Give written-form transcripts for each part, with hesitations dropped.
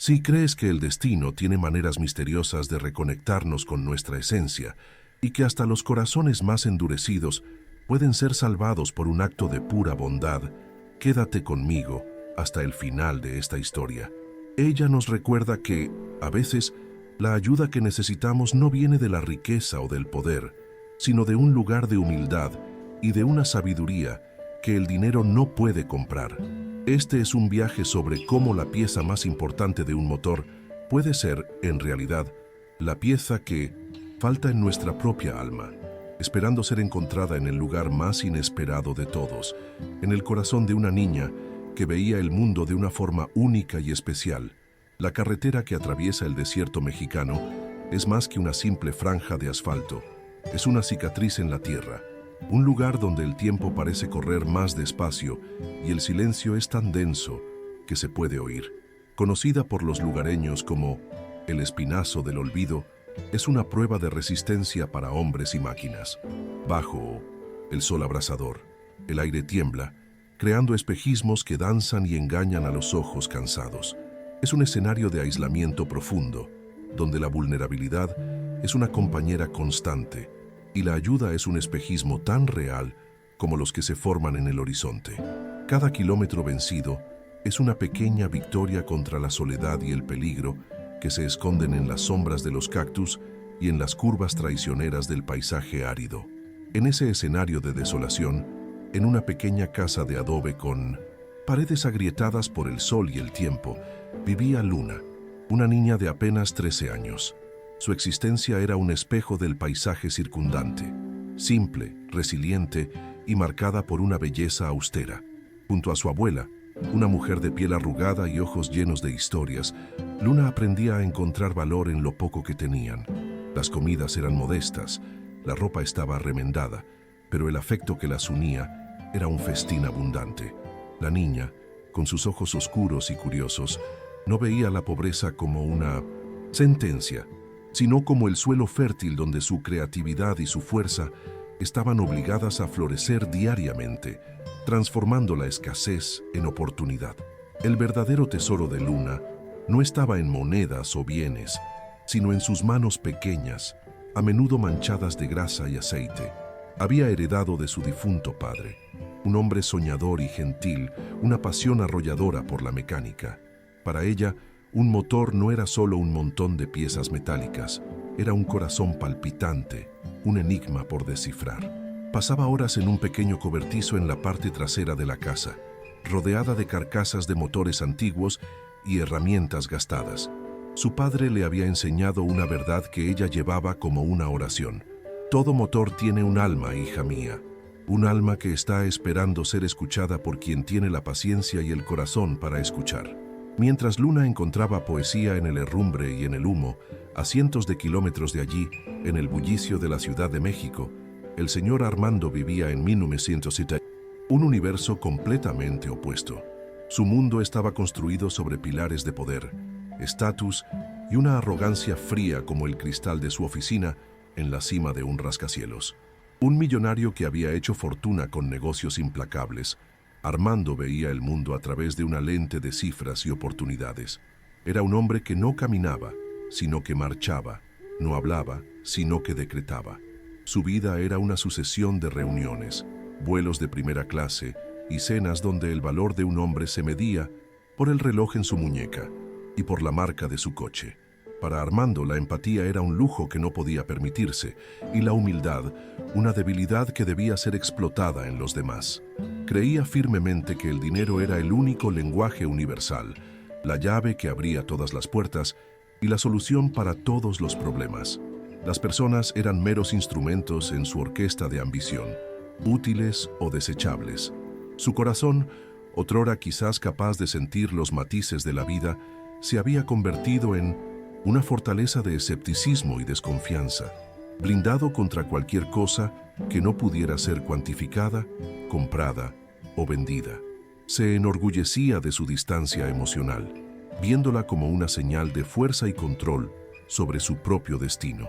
Si crees que el destino tiene maneras misteriosas de reconectarnos con nuestra esencia y que hasta los corazones más endurecidos pueden ser salvados por un acto de pura bondad, quédate conmigo hasta el final de esta historia. Ella nos recuerda que, a veces, la ayuda que necesitamos no viene de la riqueza o del poder, sino de un lugar de humildad y de una sabiduría que el dinero no puede comprar. Este es un viaje sobre cómo la pieza más importante de un motor puede ser, en realidad, la pieza que falta en nuestra propia alma, esperando ser encontrada en el lugar más inesperado de todos, en el corazón de una niña que veía el mundo de una forma única y especial. La carretera que atraviesa el desierto mexicano es más que una simple franja de asfalto, es una cicatriz en la tierra, un lugar donde el tiempo parece correr más despacio y el silencio es tan denso que se puede oír. Conocida por los lugareños como el Espinazo del Olvido, es una prueba de resistencia para hombres y máquinas. Bajo el sol abrasador, el aire tiembla, creando espejismos que danzan y engañan a los ojos cansados. Es un escenario de aislamiento profundo, donde la vulnerabilidad es una compañera constante y la ayuda es un espejismo tan real como los que se forman en el horizonte. Cada kilómetro vencido es una pequeña victoria contra la soledad y el peligro que se esconden en las sombras de los cactus y en las curvas traicioneras del paisaje árido. En ese escenario de desolación, en una pequeña casa de adobe con paredes agrietadas por el sol y el tiempo, vivía Luna, una niña de apenas 13 años. Su existencia era un espejo del paisaje circundante, simple, resiliente y marcada por una belleza austera. Junto a su abuela, una mujer de piel arrugada y ojos llenos de historias, Luna aprendía a encontrar valor en lo poco que tenían. Las comidas eran modestas, la ropa estaba remendada, pero el afecto que las unía era un festín abundante. La niña, con sus ojos oscuros y curiosos, no veía la pobreza como una sentencia, sino como el suelo fértil donde su creatividad y su fuerza estaban obligadas a florecer diariamente, transformando la escasez en oportunidad. El verdadero tesoro de Luna no estaba en monedas o bienes, sino en sus manos pequeñas, a menudo manchadas de grasa y aceite. Había heredado de su difunto padre, un hombre soñador y gentil, una pasión arrolladora por la mecánica. Para ella, un motor no era solo un montón de piezas metálicas, era un corazón palpitante, un enigma por descifrar. Pasaba horas en un pequeño cobertizo en la parte trasera de la casa, rodeada de carcasas de motores antiguos y herramientas gastadas. Su padre le había enseñado una verdad que ella llevaba como una oración. Todo motor tiene un alma, hija mía, un alma que está esperando ser escuchada por quien tiene la paciencia y el corazón para escuchar. Mientras Luna encontraba poesía en el herrumbre y en el humo, a cientos de kilómetros de allí, en el bullicio de la Ciudad de México, el señor Armando vivía en 1907, un universo completamente opuesto. Su mundo estaba construido sobre pilares de poder, estatus y una arrogancia fría como el cristal de su oficina en la cima de un rascacielos. Un millonario que había hecho fortuna con negocios implacables, Armando veía el mundo a través de una lente de cifras y oportunidades. Era un hombre que no caminaba, sino que marchaba, no hablaba, sino que decretaba. Su vida era una sucesión de reuniones, vuelos de primera clase y cenas donde el valor de un hombre se medía por el reloj en su muñeca y por la marca de su coche. Para Armando, la empatía era un lujo que no podía permitirse y la humildad, una debilidad que debía ser explotada en los demás. Creía firmemente que el dinero era el único lenguaje universal, la llave que abría todas las puertas y la solución para todos los problemas. Las personas eran meros instrumentos en su orquesta de ambición, útiles o desechables. Su corazón, otrora quizás capaz de sentir los matices de la vida, se había convertido en una fortaleza de escepticismo y desconfianza, blindado contra cualquier cosa que no pudiera ser cuantificada, comprada o vendida. Se enorgullecía de su distancia emocional, viéndola como una señal de fuerza y control sobre su propio destino.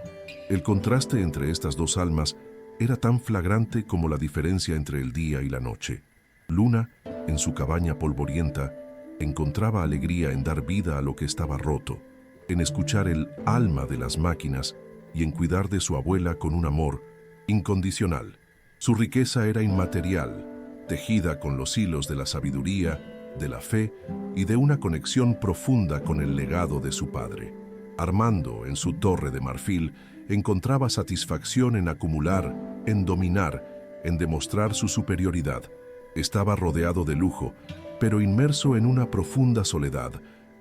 El contraste entre estas dos almas era tan flagrante como la diferencia entre el día y la noche. Luna, en su cabaña polvorienta, Encontraba alegría en dar vida a lo que estaba roto, en escuchar el alma de las máquinas y en cuidar de su abuela con un amor incondicional. Su riqueza era inmaterial, tejida con los hilos de la sabiduría, de la fe y de una conexión profunda con el legado de su padre. Armando, en su torre de marfil, encontraba satisfacción en acumular, en dominar, en demostrar su superioridad. Estaba rodeado de lujo, pero inmerso en una profunda soledad,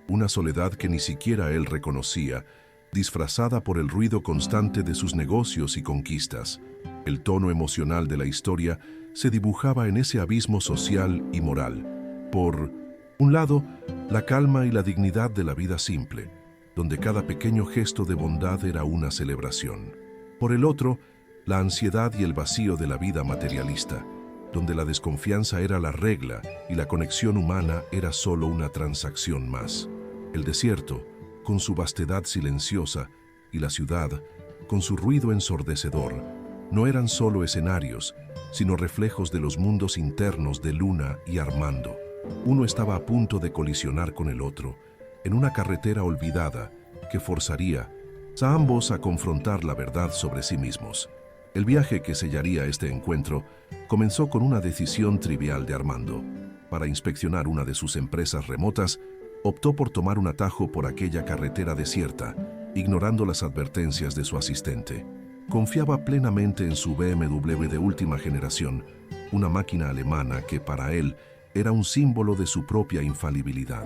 una soledad que ni siquiera él reconocía, disfrazada por el ruido constante de sus negocios y conquistas. El tono emocional de la historia se dibujaba en ese abismo social y moral. Por un lado, la calma y la dignidad de la vida simple, donde cada pequeño gesto de bondad era una celebración. Por el otro, la ansiedad y el vacío de la vida materialista, donde la desconfianza era la regla y la conexión humana era solo una transacción más. El desierto, con su vastedad silenciosa, y la ciudad, con su ruido ensordecedor, no eran solo escenarios, sino reflejos de los mundos internos de Luna y Armando. Uno estaba a punto de colisionar con el otro, en una carretera olvidada que forzaría a ambos a confrontar la verdad sobre sí mismos. El viaje que sellaría este encuentro comenzó con una decisión trivial de Armando. Para inspeccionar una de sus empresas remotas, optó por tomar un atajo por aquella carretera desierta, ignorando las advertencias de su asistente. Confiaba plenamente en su BMW de última generación, una máquina alemana que para él era un símbolo de su propia infalibilidad.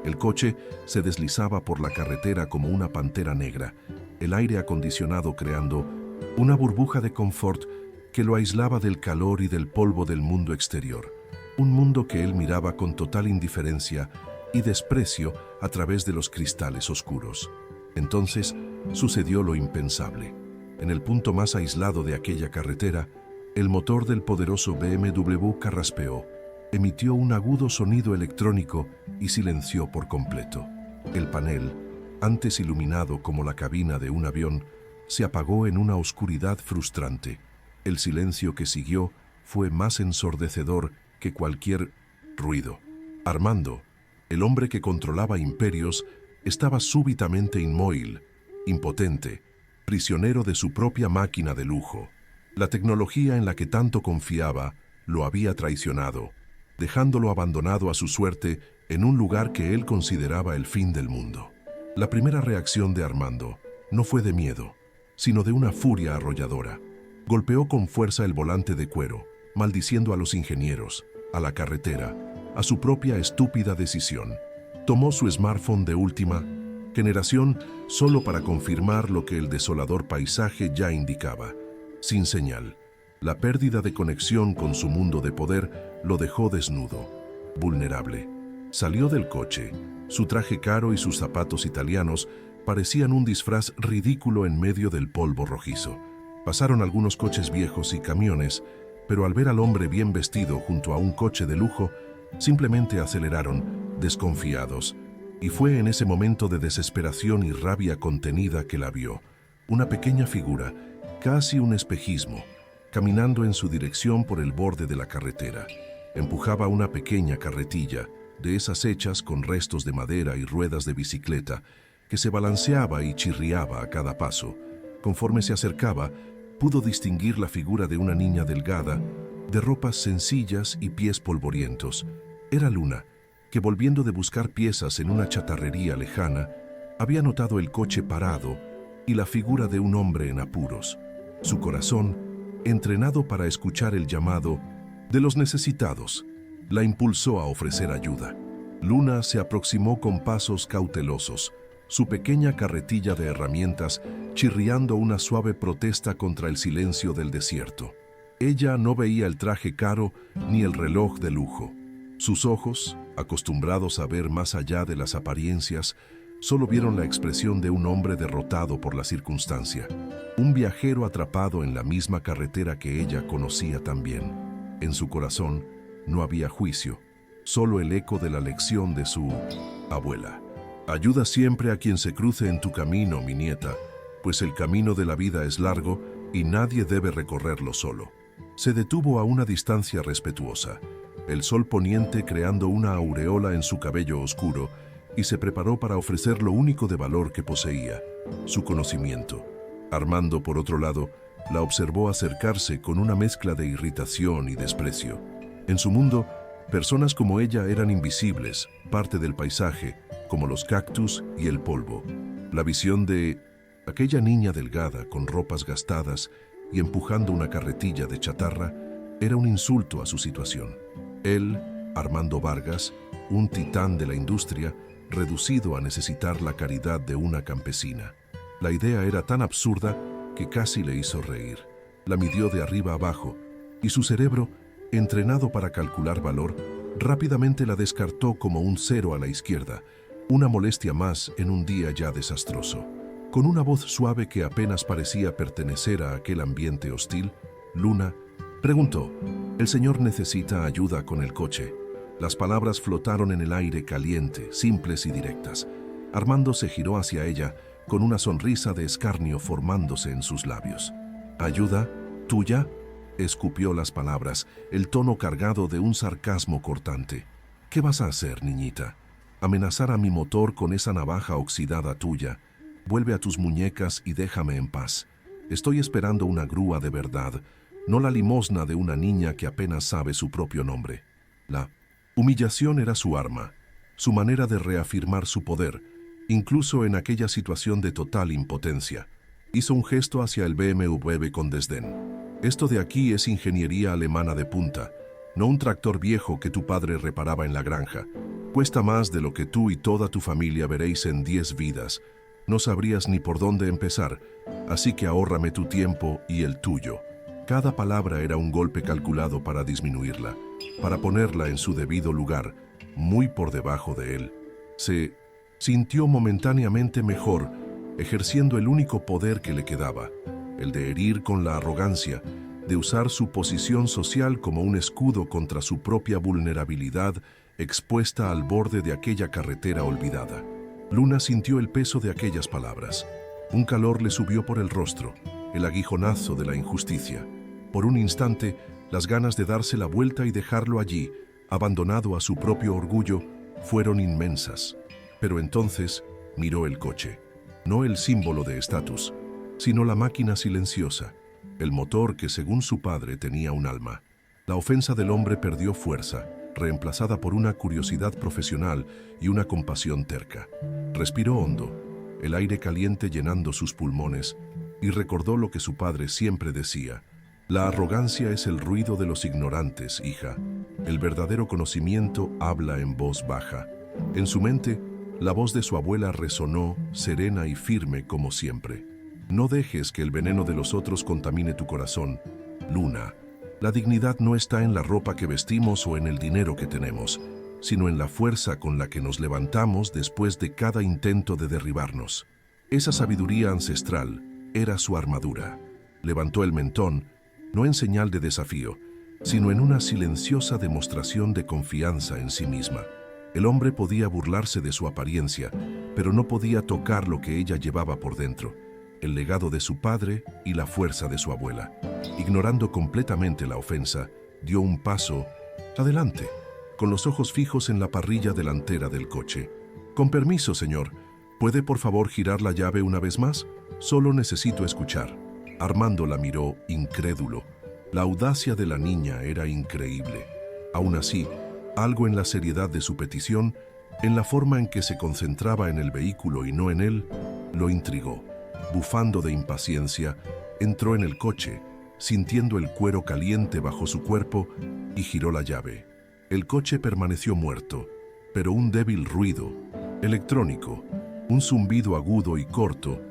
El coche se deslizaba por la carretera como una pantera negra, el aire acondicionado creando una burbuja de confort que lo aislaba del calor y del polvo del mundo exterior. Un mundo que él miraba con total indiferencia y desprecio a través de los cristales oscuros. Entonces sucedió lo impensable. En el punto más aislado de aquella carretera, el motor del poderoso BMW carraspeó, emitió un agudo sonido electrónico y silenció por completo. El panel, antes iluminado como la cabina de un avión, se apagó en una oscuridad frustrante. El silencio que siguió fue más ensordecedor que cualquier ruido. Armando, el hombre que controlaba imperios, estaba súbitamente inmóvil, impotente, prisionero de su propia máquina de lujo. La tecnología en la que tanto confiaba lo había traicionado, dejándolo abandonado a su suerte en un lugar que él consideraba el fin del mundo. La primera reacción de Armando no fue de miedo, sino de una furia arrolladora. Golpeó con fuerza el volante de cuero, maldiciendo a los ingenieros, a la carretera, a su propia estúpida decisión. Tomó su smartphone de última generación solo para confirmar lo que el desolador paisaje ya indicaba. Sin señal, la pérdida de conexión con su mundo de poder lo dejó desnudo, vulnerable. Salió del coche. Su traje caro y sus zapatos italianos parecían un disfraz ridículo en medio del polvo rojizo. Pasaron algunos coches viejos y camiones, pero al ver al hombre bien vestido junto a un coche de lujo, simplemente aceleraron, desconfiados. Y fue en ese momento de desesperación y rabia contenida que la vio. Una pequeña figura, casi un espejismo, caminando en su dirección por el borde de la carretera. Empujaba una pequeña carretilla, de esas hechas con restos de madera y ruedas de bicicleta, que se balanceaba y chirriaba a cada paso. Conforme se acercaba, pudo distinguir la figura de una niña delgada, de ropas sencillas y pies polvorientos. Era Luna, que volviendo de buscar piezas en una chatarrería lejana, había notado el coche parado y la figura de un hombre en apuros. Su corazón, entrenado para escuchar el llamado de los necesitados, la impulsó a ofrecer ayuda. Luna se aproximó con pasos cautelosos, su pequeña carretilla de herramientas chirriando una suave protesta contra el silencio del desierto. Ella no veía el traje caro ni el reloj de lujo. Sus ojos, acostumbrados a ver más allá de las apariencias, solo vieron la expresión de un hombre derrotado por la circunstancia, un viajero atrapado en la misma carretera que ella conocía tan bien. En su corazón no había juicio, solo el eco de la lección de su abuela. Ayuda siempre a quien se cruce en tu camino, mi nieta, pues el camino de la vida es largo y nadie debe recorrerlo solo. Se detuvo a una distancia respetuosa, el sol poniente creando una aureola en su cabello oscuro, y se preparó para ofrecer lo único de valor que poseía, su conocimiento. Armando, por otro lado, la observó acercarse con una mezcla de irritación y desprecio. En su mundo, personas como ella eran invisibles, parte del paisaje, como los cactus y el polvo. La visión de aquella niña delgada con ropas gastadas y empujando una carretilla de chatarra era un insulto a su situación. Él, Armando Vargas, un titán de la industria, reducido a necesitar la caridad de una campesina. La idea era tan absurda que casi le hizo reír. La midió de arriba abajo y su cerebro, entrenado para calcular valor, rápidamente la descartó como un cero a la izquierda, una molestia más en un día ya desastroso. Con una voz suave que apenas parecía pertenecer a aquel ambiente hostil, Luna preguntó: «¿El señor necesita ayuda con el coche?». Las palabras flotaron en el aire caliente, simples y directas. Armando se giró hacia ella, con una sonrisa de escarnio formándose en sus labios. «¿Ayuda? ¿Tuya?», escupió las palabras, el tono cargado de un sarcasmo cortante. «¿Qué vas a hacer, niñita? ¿Amenazar a mi motor con esa navaja oxidada tuya? Vuelve a tus muñecas y déjame en paz. Estoy esperando una grúa de verdad, no la limosna de una niña que apenas sabe su propio nombre». La humillación era su arma, su manera de reafirmar su poder, incluso en aquella situación de total impotencia. Hizo un gesto hacia el BMW con desdén. «Esto de aquí es ingeniería alemana de punta, no un tractor viejo que tu padre reparaba en la granja. Cuesta más de lo que tú y toda tu familia veréis en 10 vidas. No sabrías ni por dónde empezar, así que ahórrame tu tiempo y el tuyo». Cada palabra era un golpe calculado para disminuirla, para ponerla en su debido lugar, muy por debajo de él. Se sintió momentáneamente mejor, ejerciendo el único poder que le quedaba, el de herir con la arrogancia, de usar su posición social como un escudo contra su propia vulnerabilidad expuesta al borde de aquella carretera olvidada. Luna sintió el peso de aquellas palabras. Un calor le subió por el rostro, el aguijonazo de la injusticia. Por un instante, las ganas de darse la vuelta y dejarlo allí, abandonado a su propio orgullo, fueron inmensas. Pero entonces miró el coche. No el símbolo de estatus, sino la máquina silenciosa, el motor que según su padre tenía un alma. La ofensa del hombre perdió fuerza, reemplazada por una curiosidad profesional y una compasión terca. Respiró hondo, el aire caliente llenando sus pulmones, y recordó lo que su padre siempre decía: «La arrogancia es el ruido de los ignorantes, hija. El verdadero conocimiento habla en voz baja». En su mente, la voz de su abuela resonó, serena y firme como siempre. «No dejes que el veneno de los otros contamine tu corazón, Luna. La dignidad no está en la ropa que vestimos o en el dinero que tenemos, sino en la fuerza con la que nos levantamos después de cada intento de derribarnos». Esa sabiduría ancestral era su armadura. Levantó el mentón, no en señal de desafío, sino en una silenciosa demostración de confianza en sí misma. El hombre podía burlarse de su apariencia, pero no podía tocar lo que ella llevaba por dentro, el legado de su padre y la fuerza de su abuela. Ignorando completamente la ofensa, dio un paso adelante, con los ojos fijos en la parrilla delantera del coche. «Con permiso, señor, ¿puede por favor girar la llave una vez más? Solo necesito escuchar». Armando la miró, incrédulo. La audacia de la niña era increíble. Aún así, algo en la seriedad de su petición, en la forma en que se concentraba en el vehículo y no en él, lo intrigó. Bufando de impaciencia, entró en el coche, sintiendo el cuero caliente bajo su cuerpo, y giró la llave. El coche permaneció muerto, pero un débil ruido, electrónico, un zumbido agudo y corto,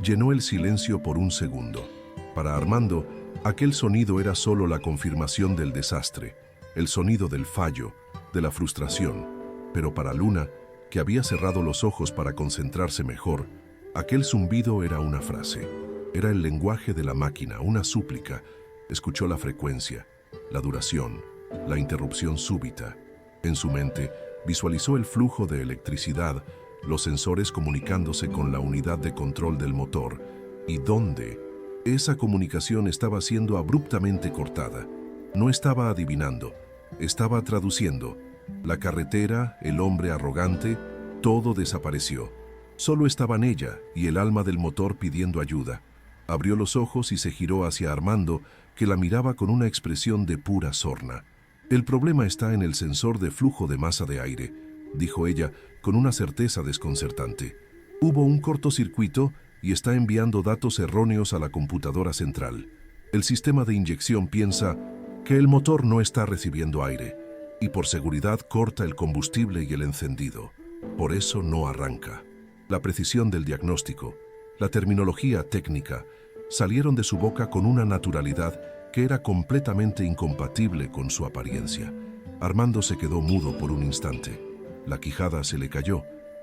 llenó el silencio por un segundo. Para Armando, aquel sonido era solo la confirmación del desastre, el sonido del fallo, de la frustración. Pero para Luna, que había cerrado los ojos para concentrarse mejor, aquel zumbido era una frase. Era el lenguaje de la máquina, una súplica. Escuchó la frecuencia, la duración, la interrupción súbita. En su mente, visualizó el flujo de electricidad, los sensores comunicándose con la unidad de control del motor, y dónde esa comunicación estaba siendo abruptamente cortada. No estaba adivinando, Estaba traduciendo. La carretera, el hombre arrogante, todo desapareció. Solo estaban ella y el alma del motor pidiendo ayuda. Abrió los ojos y se giró hacia Armando, que la miraba con una expresión de pura sorna. «El problema está en el sensor de flujo de masa de aire», dijo ella con una certeza desconcertante. «Hubo un cortocircuito y está enviando datos erróneos a la computadora central. El sistema de inyección piensa que el motor no está recibiendo aire y por seguridad corta el combustible y el encendido. Por eso no arranca». La precisión del diagnóstico, la terminología técnica, salieron de su boca con una naturalidad que era completamente incompatible con su apariencia. Armando se quedó mudo por un instante. La quijada se le cayó,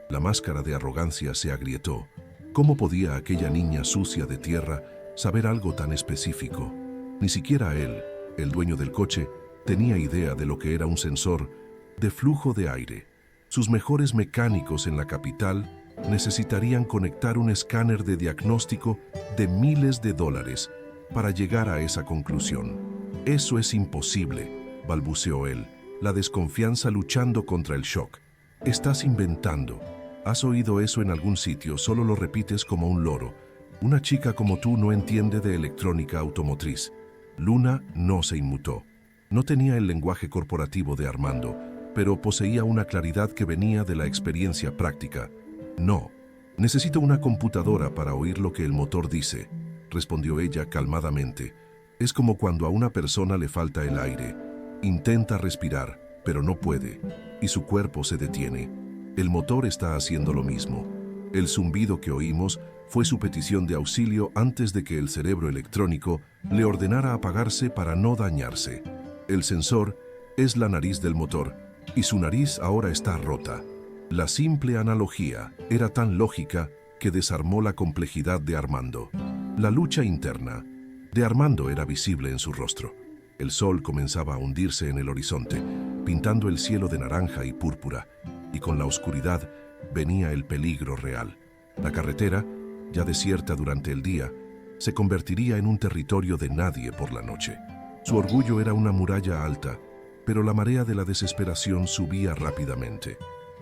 la máscara de arrogancia se agrietó. ¿Cómo podía aquella niña sucia de tierra saber algo tan específico? Ni siquiera él, el dueño del coche, tenía idea de lo que era un sensor de flujo de aire. Sus mejores mecánicos en la capital necesitarían conectar un escáner de diagnóstico de miles de dólares para llegar a esa conclusión. «Eso es imposible», balbuceó él, la desconfianza luchando contra el shock. «Estás inventando. Has oído eso en algún sitio, solo lo repites como un loro. Una chica como tú no entiende de electrónica automotriz». Luna no se inmutó. No tenía el lenguaje corporativo de Armando, pero poseía una claridad que venía de la experiencia práctica. «No, necesito una computadora para oír lo que el motor dice», respondió ella calmadamente. «Es como cuando a una persona le falta el aire. Intenta respirar, pero no puede, y su cuerpo se detiene. El motor está haciendo lo mismo. El zumbido que oímos fue su petición de auxilio antes de que el cerebro electrónico le ordenara apagarse para no dañarse. El sensor es la nariz del motor, y su nariz ahora está rota». La simple analogía era tan lógica que desarmó la complejidad de Armando. La lucha interna de Armando era visible en su rostro. El sol comenzaba a hundirse en el horizonte, pintando el cielo de naranja y púrpura, y con la oscuridad venía el peligro real. La carretera, ya desierta durante el día, se convertiría en un territorio de nadie por la noche. Su orgullo era una muralla alta, pero la marea de la desesperación subía rápidamente.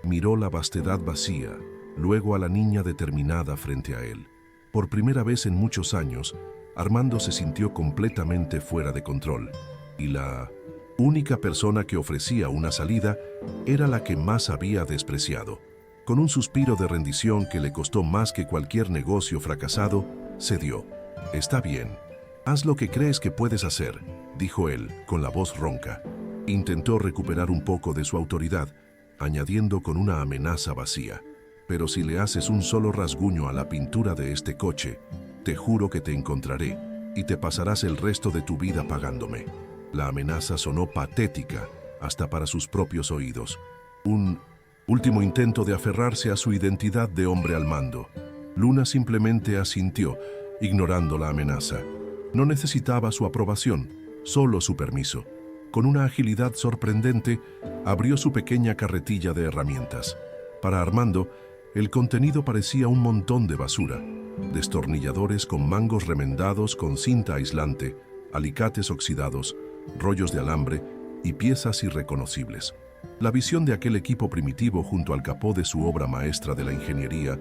Miró la vastedad vacía, luego a la niña determinada frente a él. Por primera vez en muchos años, Armando se sintió completamente fuera de control, y la única persona que ofrecía una salida era la que más había despreciado. Con un suspiro de rendición que le costó más que cualquier negocio fracasado, cedió. «Está bien, haz lo que crees que puedes hacer», dijo él, con la voz ronca. Intentó recuperar un poco de su autoridad, añadiendo con una amenaza vacía: «Pero si le haces un solo rasguño a la pintura de este coche, te juro que te encontraré y te pasarás el resto de tu vida pagándome». La amenaza sonó patética hasta para sus propios oídos. Un último intento de aferrarse a su identidad de hombre al mando. Luna simplemente asintió, ignorando la amenaza. No necesitaba su aprobación, solo su permiso. Con una agilidad sorprendente, abrió su pequeña carretilla de herramientas. Para Armando, el contenido parecía un montón de basura: destornilladores con mangos remendados con cinta aislante, alicates oxidados, rollos de alambre y piezas irreconocibles. La visión de aquel equipo primitivo junto al capó de su obra maestra de la ingeniería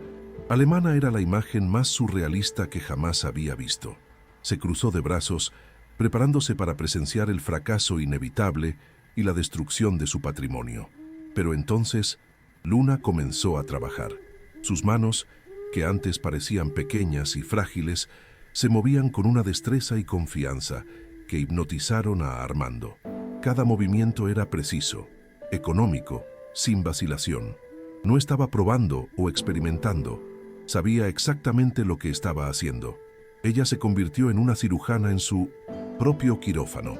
alemana era la imagen más surrealista que jamás había visto. Se cruzó de brazos, preparándose para presenciar el fracaso inevitable y la destrucción de su patrimonio. Pero entonces, Luna comenzó a trabajar. Sus manos, que antes parecían pequeñas y frágiles, se movían con una destreza y confianza que hipnotizaron a Armando. Cada movimiento era preciso, económico, sin vacilación. No estaba probando o experimentando, sabía exactamente lo que estaba haciendo. Ella se convirtió en una cirujana en su propio quirófano,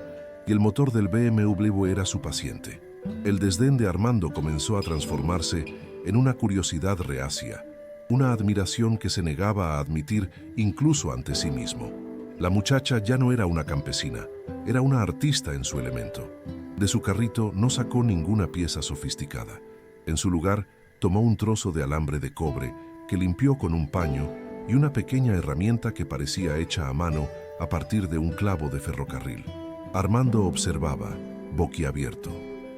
y el motor del BMW era su paciente. El desdén de Armando comenzó a transformarse en una curiosidad reacia, una admiración que se negaba a admitir incluso ante sí mismo. La muchacha ya no era una campesina, era una artista en su elemento. De su carrito no sacó ninguna pieza sofisticada. En su lugar, tomó un trozo de alambre de cobre que limpió con un paño y una pequeña herramienta que parecía hecha a mano a partir de un clavo de ferrocarril. Armando observaba, boquiabierto.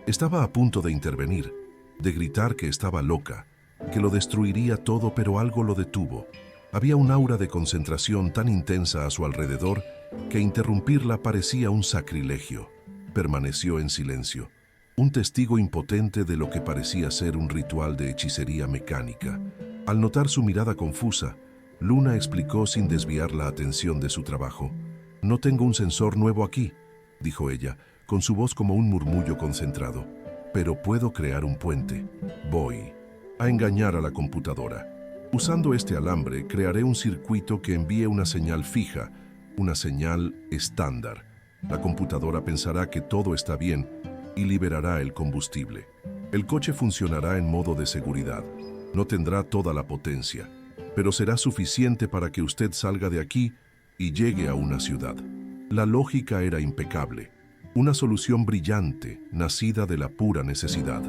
Estaba a punto de intervenir, de gritar que estaba loca, que lo destruiría todo, pero algo lo detuvo. Había un aura de concentración tan intensa a su alrededor que interrumpirla parecía un sacrilegio. Permaneció en silencio, un testigo impotente de lo que parecía ser un ritual de hechicería mecánica. Al notar su mirada confusa, Luna explicó sin desviar la atención de su trabajo. «No tengo un sensor nuevo aquí», dijo ella, con su voz como un murmullo concentrado. «Pero puedo crear un puente. Voy a engañar a la computadora. Usando este alambre, crearé un circuito que envíe una señal fija, una señal estándar. La computadora pensará que todo está bien y liberará el combustible. El coche funcionará en modo de seguridad. No tendrá toda la potencia, pero será suficiente para que usted salga de aquí y llegue a una ciudad». La lógica era impecable. Una solución brillante, nacida de la pura necesidad.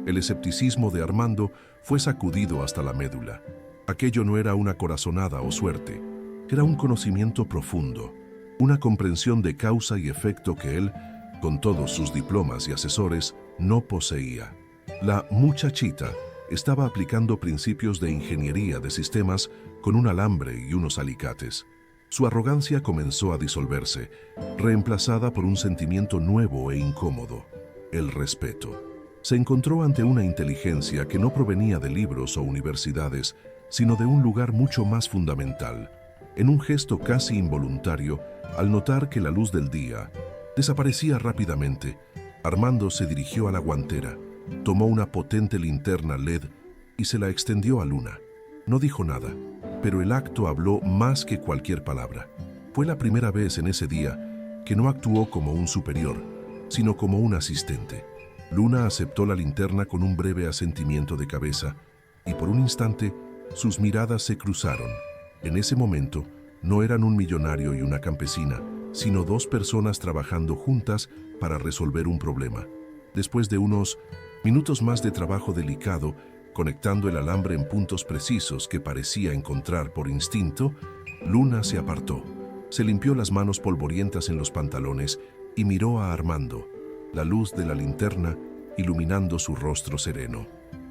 El escepticismo de Armando fue sacudido hasta la médula. Aquello no era una corazonada o suerte, era un conocimiento profundo, una comprensión de causa y efecto que él, con todos sus diplomas y asesores, no poseía. La muchachita estaba aplicando principios de ingeniería de sistemas con un alambre y unos alicates. Su arrogancia comenzó a disolverse, reemplazada por un sentimiento nuevo e incómodo: el respeto. Se encontró ante una inteligencia que no provenía de libros o universidades, sino de un lugar mucho más fundamental. En un gesto casi involuntario, al notar que la luz del día desaparecía rápidamente, Armando se dirigió a la guantera, tomó una potente linterna LED y se la extendió a Luna. No dijo nada, pero el acto habló más que cualquier palabra. Fue la primera vez en ese día que no actuó como un superior, sino como un asistente. Luna aceptó la linterna con un breve asentimiento de cabeza y por un instante sus miradas se cruzaron. En ese momento no eran un millonario y una campesina, sino dos personas trabajando juntas para resolver un problema. Después de unos minutos más de trabajo delicado, conectando el alambre en puntos precisos que parecía encontrar por instinto, Luna se apartó, se limpió las manos polvorientas en los pantalones y miró a Armando, la luz de la linterna iluminando su rostro sereno.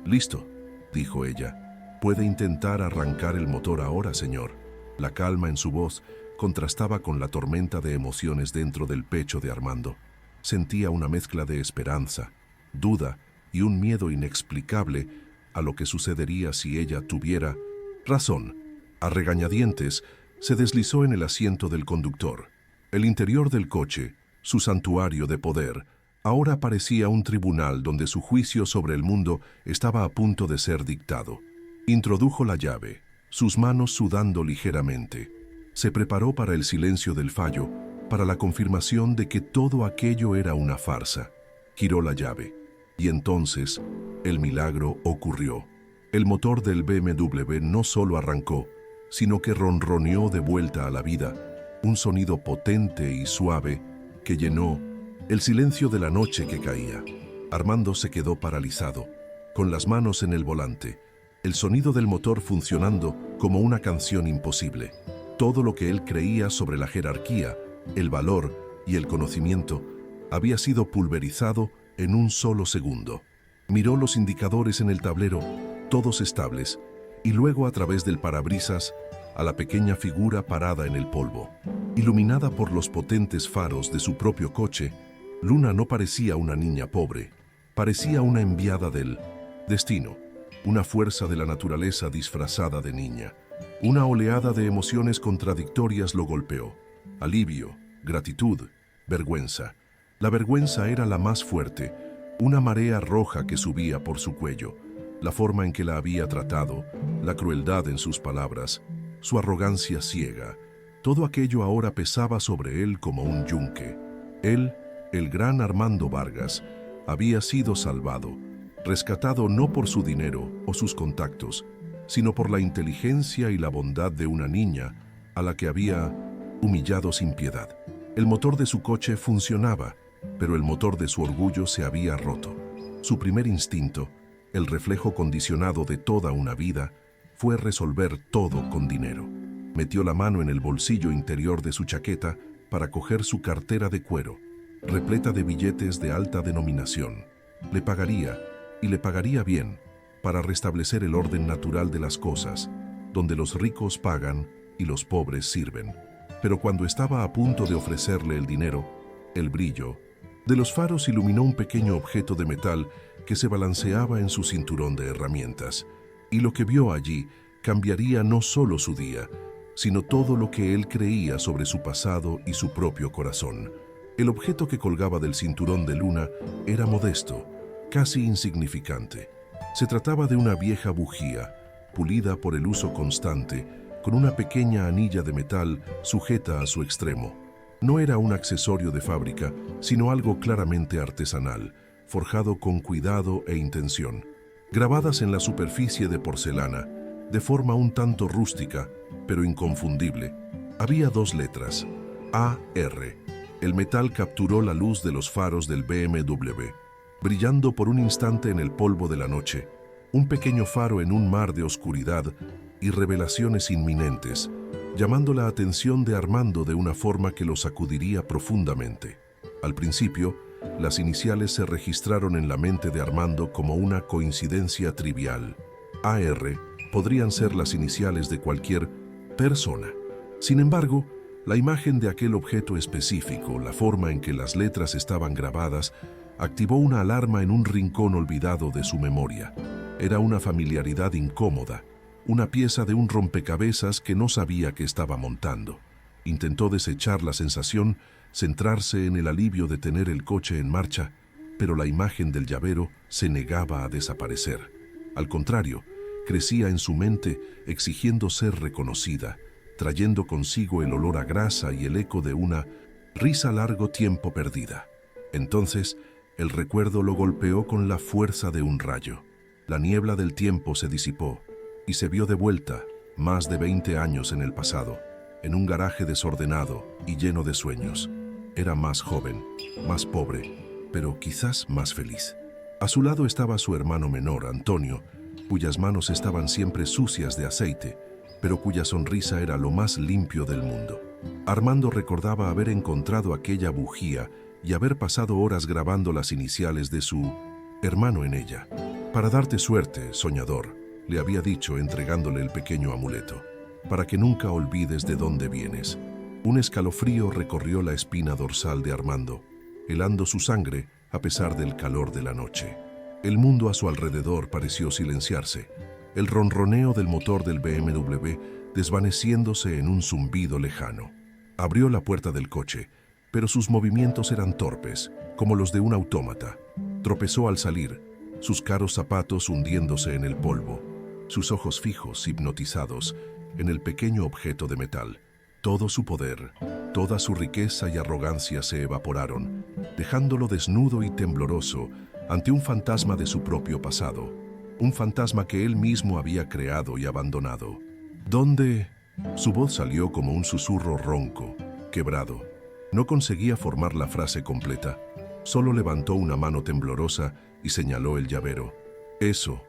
«Listo», dijo ella. «Puede intentar arrancar el motor ahora, señor». La calma en su voz contrastaba con la tormenta de emociones dentro del pecho de Armando. Sentía una mezcla de esperanza, duda y un miedo inexplicable a lo que sucedería si ella tuviera razón. A regañadientes, se deslizó en el asiento del conductor. El interior del coche, su santuario de poder, ahora parecía un tribunal donde su juicio sobre el mundo estaba a punto de ser dictado. Introdujo la llave, sus manos sudando ligeramente. Se preparó para el silencio del fallo, para la confirmación de que todo aquello era una farsa. Giró la llave. Y entonces, el milagro ocurrió. El motor del BMW no solo arrancó, sino que ronroneó de vuelta a la vida, un sonido potente y suave que llenó el silencio de la noche que caía. Armando se quedó paralizado, con las manos en el volante, el sonido del motor funcionando como una canción imposible. Todo lo que él creía sobre la jerarquía, el valor y el conocimiento había sido pulverizado en un solo segundo. Miró los indicadores en el tablero, todos estables, y luego a través del parabrisas a la pequeña figura parada en el polvo. Iluminada por los potentes faros de su propio coche, Luna no parecía una niña pobre, parecía una enviada del destino, una fuerza de la naturaleza disfrazada de niña. Una oleada de emociones contradictorias lo golpeó: alivio, gratitud, vergüenza. La vergüenza era la más fuerte, una marea roja que subía por su cuello. La forma en que la había tratado, la crueldad en sus palabras, su arrogancia ciega, todo aquello ahora pesaba sobre él como un yunque. Él, el gran Armando Vargas, había sido salvado, rescatado no por su dinero o sus contactos, sino por la inteligencia y la bondad de una niña a la que había humillado sin piedad. El motor de su coche funcionaba, pero el motor de su orgullo se había roto. Su primer instinto, el reflejo condicionado de toda una vida, fue resolver todo con dinero. Metió la mano en el bolsillo interior de su chaqueta para coger su cartera de cuero. repleta de billetes de alta denominación. Le pagaría, y le pagaría bien, para restablecer el orden natural de las cosas, donde los ricos pagan y los pobres sirven. Pero cuando estaba a punto de ofrecerle el dinero, el brillo de los faros iluminó un pequeño objeto de metal que se balanceaba en su cinturón de herramientas, y lo que vio allí cambiaría no solo su día, sino todo lo que él creía sobre su pasado y su propio corazón. El objeto que colgaba del cinturón de Luna era modesto, casi insignificante. Se trataba de una vieja bujía, pulida por el uso constante, con una pequeña anilla de metal sujeta a su extremo. No era un accesorio de fábrica, sino algo claramente artesanal, forjado con cuidado e intención. Grabadas en la superficie de porcelana, de forma un tanto rústica, pero inconfundible, había dos letras, AR. El metal capturó la luz de los faros del BMW, brillando por un instante en el polvo de la noche, un pequeño faro en un mar de oscuridad y revelaciones inminentes, llamando la atención de Armando de una forma que lo sacudiría profundamente. Al principio, las iniciales se registraron en la mente de Armando como una coincidencia trivial. AR podrían ser las iniciales de cualquier persona. Sin embargo, la imagen de aquel objeto específico, la forma en que las letras estaban grabadas, activó una alarma en un rincón olvidado de su memoria. Era una familiaridad incómoda, una pieza de un rompecabezas que no sabía que estaba montando. Intentó desechar la sensación, centrarse en el alivio de tener el coche en marcha, pero la imagen del llavero se negaba a desaparecer. Al contrario, crecía en su mente exigiendo ser reconocida, trayendo consigo el olor a grasa y el eco de una risa largo tiempo perdida. Entonces, el recuerdo lo golpeó con la fuerza de un rayo. La niebla del tiempo se disipó y se vio de vuelta, más de 20 años en el pasado, en un garaje desordenado y lleno de sueños. Era más joven, más pobre, pero quizás más feliz. A su lado estaba su hermano menor, Antonio, cuyas manos estaban siempre sucias de aceite, pero cuya sonrisa era lo más limpio del mundo. Armando recordaba haber encontrado aquella bujía y haber pasado horas grabando las iniciales de su hermano en ella. Para darte suerte, soñador, le había dicho entregándole el pequeño amuleto, para que nunca olvides de dónde vienes. Un escalofrío recorrió la espina dorsal de Armando, helando su sangre a pesar del calor de la noche. El mundo a su alrededor pareció silenciarse, el ronroneo del motor del BMW desvaneciéndose en un zumbido lejano. Abrió la puerta del coche, pero sus movimientos eran torpes, como los de un autómata. Tropezó al salir, sus caros zapatos hundiéndose en el polvo, sus ojos fijos, hipnotizados, en el pequeño objeto de metal. Todo su poder, toda su riqueza y arrogancia se evaporaron, dejándolo desnudo y tembloroso ante un fantasma de su propio pasado, un fantasma que él mismo había creado y abandonado. ¿Dónde? Su voz salió como un susurro ronco, quebrado. No conseguía formar la frase completa. Solo levantó una mano temblorosa y señaló el llavero. Eso,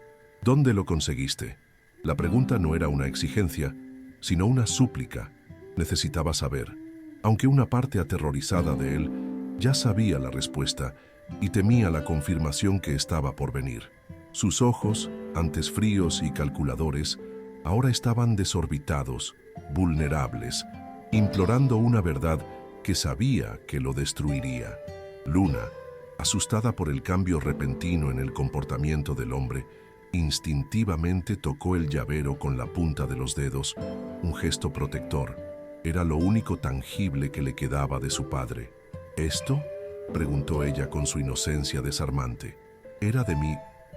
¿dónde lo conseguiste? La pregunta no era una exigencia, sino una súplica. Necesitaba saber, aunque una parte aterrorizada de él ya sabía la respuesta y temía la confirmación que estaba por venir. Sus ojos, antes fríos y calculadores, ahora estaban desorbitados, vulnerables, implorando una verdad que sabía que lo destruiría. Luna, asustada por el cambio repentino en el comportamiento del hombre, instintivamente tocó el llavero con la punta de los dedos, un gesto protector. Era lo único tangible que le quedaba de su padre. ¿Esto?, preguntó ella con su inocencia desarmante. Era de mi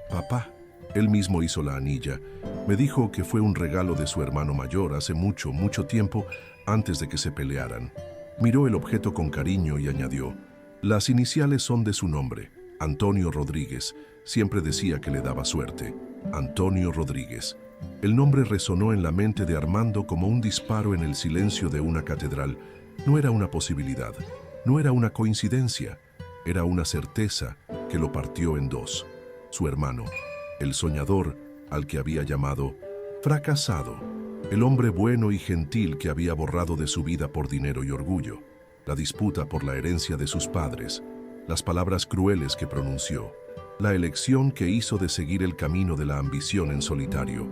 papá. Él mismo hizo la anilla. Me dijo que fue un regalo de su hermano mayor hace mucho, mucho tiempo antes de que se pelearan. Miró el objeto con cariño y añadió: las iniciales son de su nombre, Antonio Rodríguez. Siempre decía que le daba suerte. Antonio Rodríguez. El nombre resonó en la mente de Armando como un disparo en el silencio de una catedral. No era una posibilidad, no era una coincidencia, era una certeza que lo partió en dos. Su hermano, el soñador al que había llamado fracasado, el hombre bueno y gentil que había borrado de su vida por dinero y orgullo. la disputa por la herencia de sus padres, las palabras crueles que pronunció, la elección que hizo de seguir el camino de la ambición en solitario,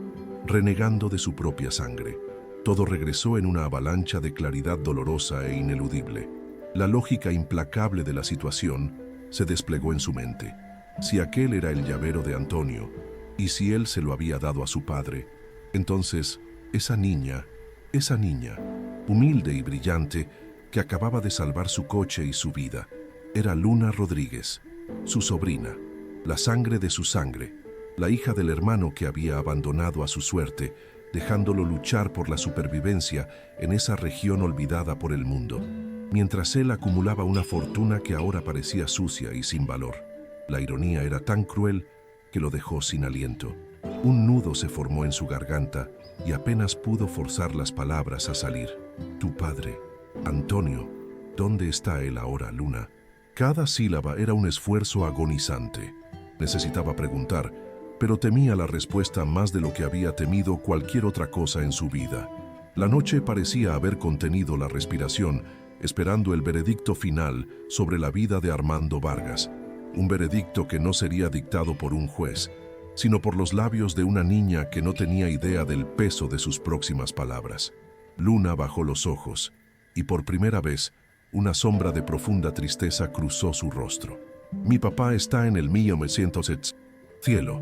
renegando de su propia sangre. Todo regresó en una avalancha de claridad dolorosa e ineludible. La lógica implacable de la situación se desplegó en su mente. Si aquel era el llavero de Antonio, y si él se lo había dado a su padre, entonces esa niña, humilde y brillante, que acababa de salvar su coche y su vida, era Luna Rodríguez, su sobrina, la sangre de su sangre, la hija del hermano que había abandonado a su suerte, dejándolo luchar por la supervivencia en esa región olvidada por el mundo, mientras él acumulaba una fortuna que ahora parecía sucia y sin valor. La ironía era tan cruel que lo dejó sin aliento. Un nudo se formó en su garganta y apenas pudo forzar las palabras a salir. Tu padre, Antonio, ¿dónde está él ahora, Luna? Cada sílaba era un esfuerzo agonizante. Necesitaba preguntar, pero temía la respuesta más de lo que había temido cualquier otra cosa en su vida. La noche parecía haber contenido la respiración, esperando el veredicto final sobre la vida de Armando Vargas. Un veredicto que no sería dictado por un juez, sino por los labios de una niña que no tenía idea del peso de sus próximas palabras. Luna bajó los ojos, y por primera vez, una sombra de profunda tristeza cruzó su rostro. Mi papá está en el 1900. Cielo,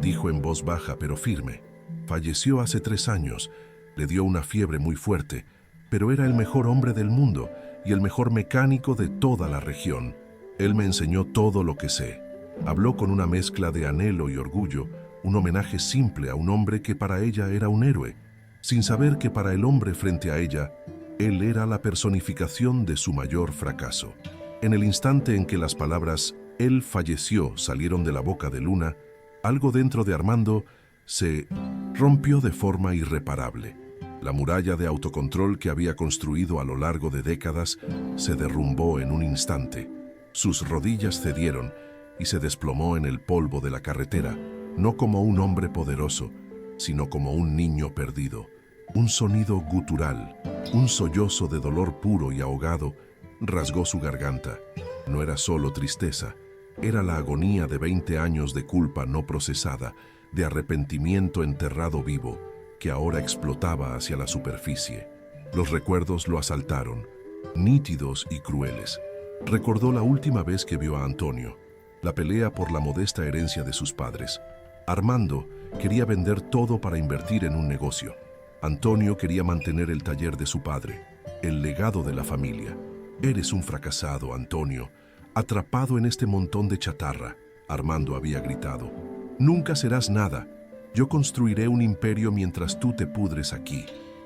dijo en voz baja pero firme. Falleció hace 3 años, le dio una fiebre muy fuerte, pero era el mejor hombre del mundo y el mejor mecánico de toda la región. Él me enseñó todo lo que sé. Habló con una mezcla de anhelo y orgullo, un homenaje simple a un hombre que para ella era un héroe, sin saber que para el hombre frente a ella, él era la personificación de su mayor fracaso. En el instante en que las palabras «él falleció» salieron de la boca de Luna, algo dentro de Armando se rompió de forma irreparable. La muralla de autocontrol que había construido a lo largo de décadas se derrumbó en un instante. Sus rodillas cedieron y se desplomó en el polvo de la carretera, no como un hombre poderoso, sino como un niño perdido. Un sonido gutural, un sollozo de dolor puro y ahogado, rasgó su garganta. No era solo tristeza, era la agonía de 20 años de culpa no procesada, de arrepentimiento enterrado vivo, que ahora explotaba hacia la superficie. Los recuerdos lo asaltaron, nítidos y crueles. Recordó la última vez que vio a Antonio, la pelea por la modesta herencia de sus padres. Armando quería vender todo para invertir en un negocio. Antonio quería mantener el taller de su padre, el legado de la familia. Eres un fracasado, Antonio, atrapado en este montón de chatarra, Armando había gritado. Nunca serás nada. Yo construiré un imperio mientras tú te pudres aquí.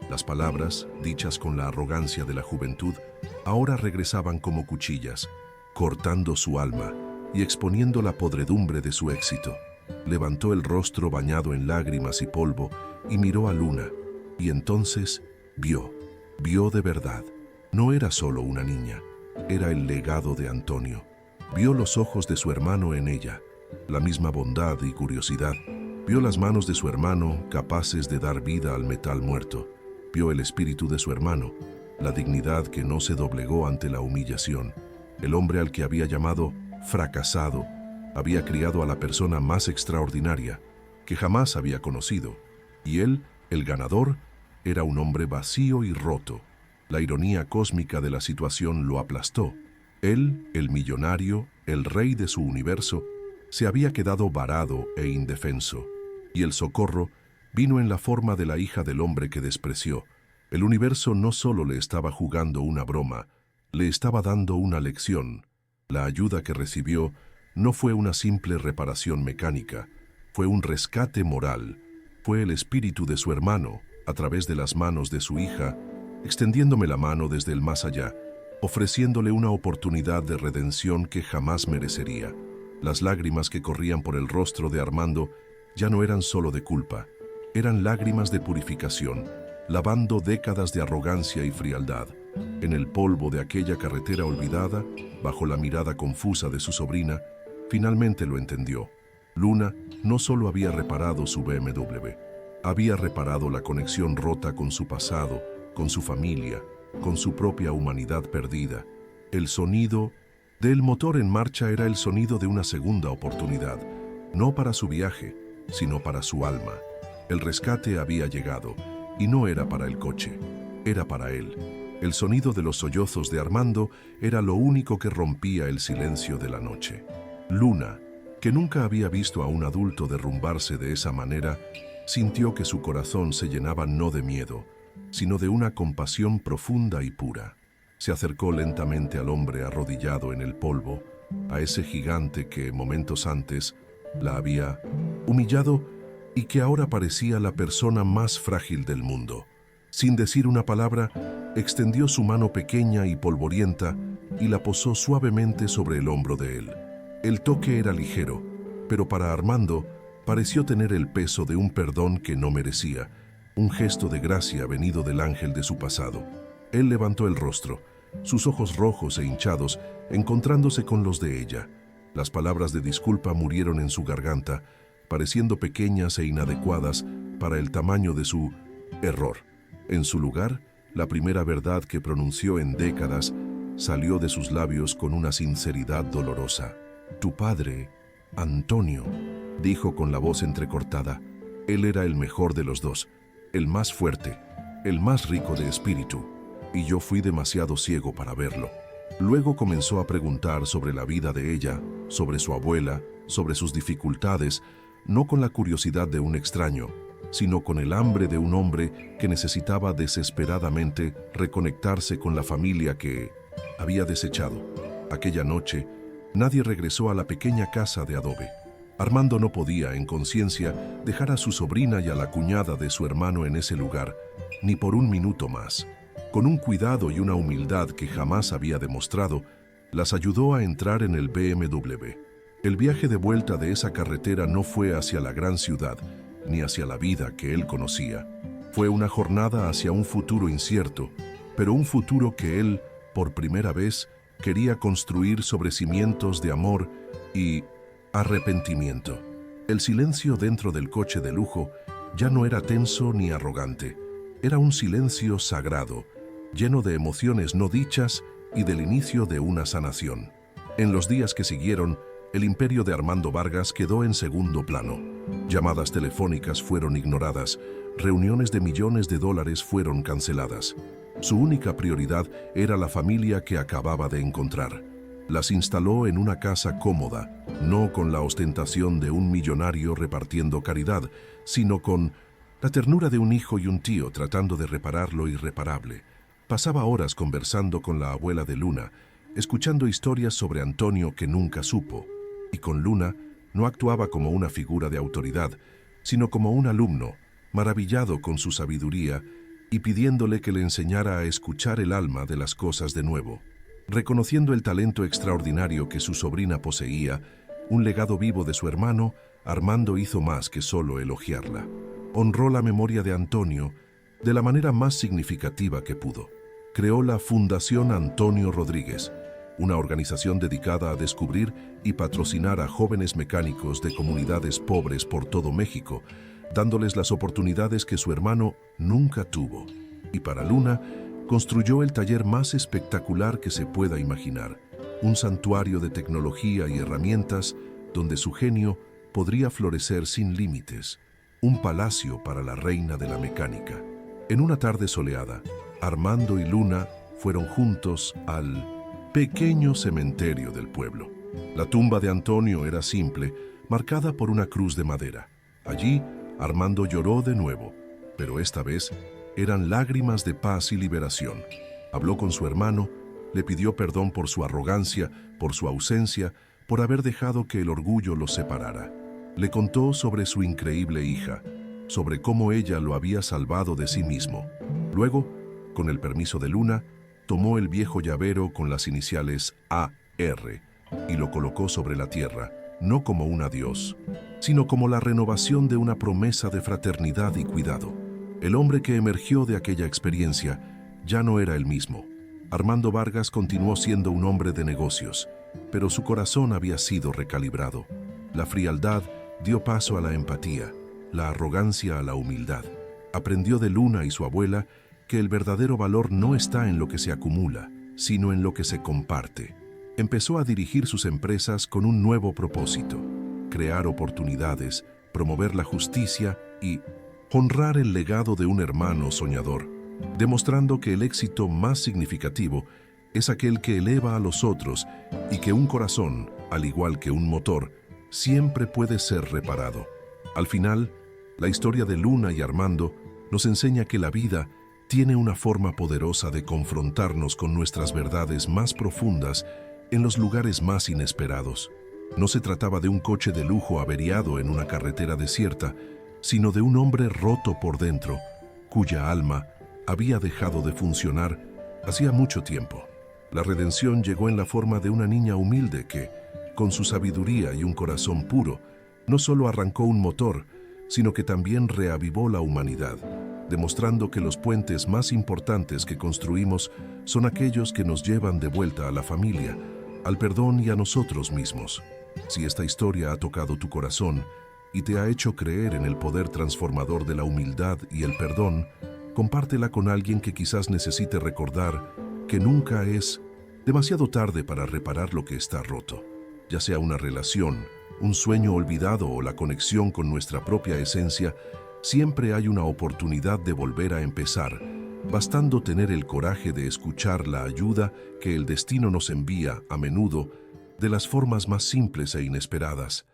Las palabras, dichas con la arrogancia de la juventud, ahora regresaban como cuchillas, cortando su alma y exponiendo la podredumbre de su éxito. Levantó el rostro bañado en lágrimas y polvo y miró a Luna. Y entonces vio de verdad. No era solo una niña, era el legado de Antonio. Vio los ojos de su hermano en ella, la misma bondad y curiosidad. Vio las manos de su hermano capaces de dar vida al metal muerto. Vio el espíritu de su hermano, la dignidad que no se doblegó ante la humillación. El hombre al que había llamado fracasado había criado a la persona más extraordinaria que jamás había conocido. Y él, el ganador, era un hombre vacío y roto. La ironía cósmica de la situación lo aplastó. Él, el millonario, el rey de su universo, se había quedado varado e indefenso. Y el socorro vino en la forma de la hija del hombre que despreció. El universo no solo le estaba jugando una broma, le estaba dando una lección. La ayuda que recibió no fue una simple reparación mecánica, fue un rescate moral. Fue el espíritu de su hermano, a través de las manos de su hija, extendiéndome la mano desde el más allá, ofreciéndole una oportunidad de redención que jamás merecería. Las lágrimas que corrían por el rostro de Armando ya no eran solo de culpa, eran lágrimas de purificación, lavando décadas de arrogancia y frialdad. En el polvo de aquella carretera olvidada, bajo la mirada confusa de su sobrina, finalmente lo entendió. Luna no solo había reparado su BMW, había reparado la conexión rota con su pasado, con su familia, con su propia humanidad perdida. El sonido del motor en marcha era el sonido de una segunda oportunidad, no para su viaje, sino para su alma. El rescate había llegado, y no era para el coche, era para él. El sonido de los sollozos de Armando era lo único que rompía el silencio de la noche. Luna, que nunca había visto a un adulto derrumbarse de esa manera, sintió que su corazón se llenaba no de miedo, sino de una compasión profunda y pura. Se acercó lentamente al hombre arrodillado en el polvo, a ese gigante que momentos antes la había humillado y que ahora parecía la persona más frágil del mundo. Sin decir una palabra, extendió su mano pequeña y polvorienta y la posó suavemente sobre el hombro de él. El toque era ligero, pero para Armando pareció tener el peso de un perdón que no merecía, un gesto de gracia venido del ángel de su pasado. Él levantó el rostro, sus ojos rojos e hinchados, encontrándose con los de ella. Las palabras de disculpa murieron en su garganta, pareciendo pequeñas e inadecuadas para el tamaño de su error. En su lugar, la primera verdad que pronunció en décadas salió de sus labios con una sinceridad dolorosa. «Tu padre, Antonio», dijo con la voz entrecortada. Él era el mejor de los dos, el más fuerte, el más rico de espíritu, y yo fui demasiado ciego para verlo. Luego comenzó a preguntar sobre la vida de ella, sobre su abuela, sobre sus dificultades, no con la curiosidad de un extraño, sino con el hambre de un hombre que necesitaba desesperadamente reconectarse con la familia que había desechado. Aquella noche, nadie regresó a la pequeña casa de adobe. Armando no podía, en conciencia, dejar a su sobrina y a la cuñada de su hermano en ese lugar, ni por un minuto más. Con un cuidado y una humildad que jamás había demostrado, las ayudó a entrar en el BMW. El viaje de vuelta de esa carretera no fue hacia la gran ciudad, ni hacia la vida que él conocía. Fue una jornada hacia un futuro incierto, pero un futuro que él, por primera vez, quería construir sobre cimientos de amor y arrepentimiento. El silencio dentro del coche de lujo ya no era tenso ni arrogante. Era un silencio sagrado, lleno de emociones no dichas y del inicio de una sanación. En los días que siguieron, el imperio de Armando Vargas quedó en segundo plano. Llamadas telefónicas fueron ignoradas, reuniones de millones de dólares fueron canceladas. Su única prioridad era la familia que acababa de encontrar. Las instaló en una casa cómoda, no con la ostentación de un millonario repartiendo caridad, sino con la ternura de un hijo y un tío tratando de reparar lo irreparable. Pasaba horas conversando con la abuela de Luna, escuchando historias sobre Antonio que nunca supo, y con Luna no actuaba como una figura de autoridad, sino como un alumno, maravillado con su sabiduría y pidiéndole que le enseñara a escuchar el alma de las cosas de nuevo. Reconociendo el talento extraordinario que su sobrina poseía, un legado vivo de su hermano, Armando hizo más que solo elogiarla. Honró la memoria de Antonio de la manera más significativa que pudo. Creó la Fundación Antonio Rodríguez, una organización dedicada a descubrir y patrocinar a jóvenes mecánicos de comunidades pobres por todo México, dándoles las oportunidades que su hermano nunca tuvo. Y para Luna, construyó el taller más espectacular que se pueda imaginar, un santuario de tecnología y herramientas donde su genio podría florecer sin límites, un palacio para la reina de la mecánica. En una tarde soleada, Armando y Luna fueron juntos al pequeño cementerio del pueblo. La tumba de Antonio era simple, marcada por una cruz de madera. Allí, Armando lloró de nuevo, pero esta vez eran lágrimas de paz y liberación. Habló con su hermano, le pidió perdón por su arrogancia, por su ausencia, por haber dejado que el orgullo los separara. Le contó sobre su increíble hija, sobre cómo ella lo había salvado de sí mismo. Luego, con el permiso de Luna, tomó el viejo llavero con las iniciales AR y lo colocó sobre la tierra, no como un adiós, sino como la renovación de una promesa de fraternidad y cuidado. El hombre que emergió de aquella experiencia ya no era el mismo. Armando Vargas continuó siendo un hombre de negocios, pero su corazón había sido recalibrado. La frialdad dio paso a la empatía, la arrogancia a la humildad. Aprendió de Luna y su abuela que el verdadero valor no está en lo que se acumula, sino en lo que se comparte. Empezó a dirigir sus empresas con un nuevo propósito: crear oportunidades, promover la justicia y honrar el legado de un hermano soñador, demostrando que el éxito más significativo es aquel que eleva a los otros y que un corazón, al igual que un motor, siempre puede ser reparado. Al final, la historia de Luna y Armando nos enseña que la vida tiene una forma poderosa de confrontarnos con nuestras verdades más profundas en los lugares más inesperados. No se trataba de un coche de lujo averiado en una carretera desierta, sino de un hombre roto por dentro, cuya alma había dejado de funcionar hacía mucho tiempo. La redención llegó en la forma de una niña humilde que, con su sabiduría y un corazón puro, no solo arrancó un motor, sino que también reavivó la humanidad, demostrando que los puentes más importantes que construimos son aquellos que nos llevan de vuelta a la familia, al perdón y a nosotros mismos. Si esta historia ha tocado tu corazón y te ha hecho creer en el poder transformador de la humildad y el perdón, compártela con alguien que quizás necesite recordar que nunca es demasiado tarde para reparar lo que está roto, ya sea una relación, un sueño olvidado o la conexión con nuestra propia esencia. Siempre hay una oportunidad de volver a empezar, bastando tener el coraje de escuchar la ayuda que el destino nos envía a menudo de las formas más simples e inesperadas.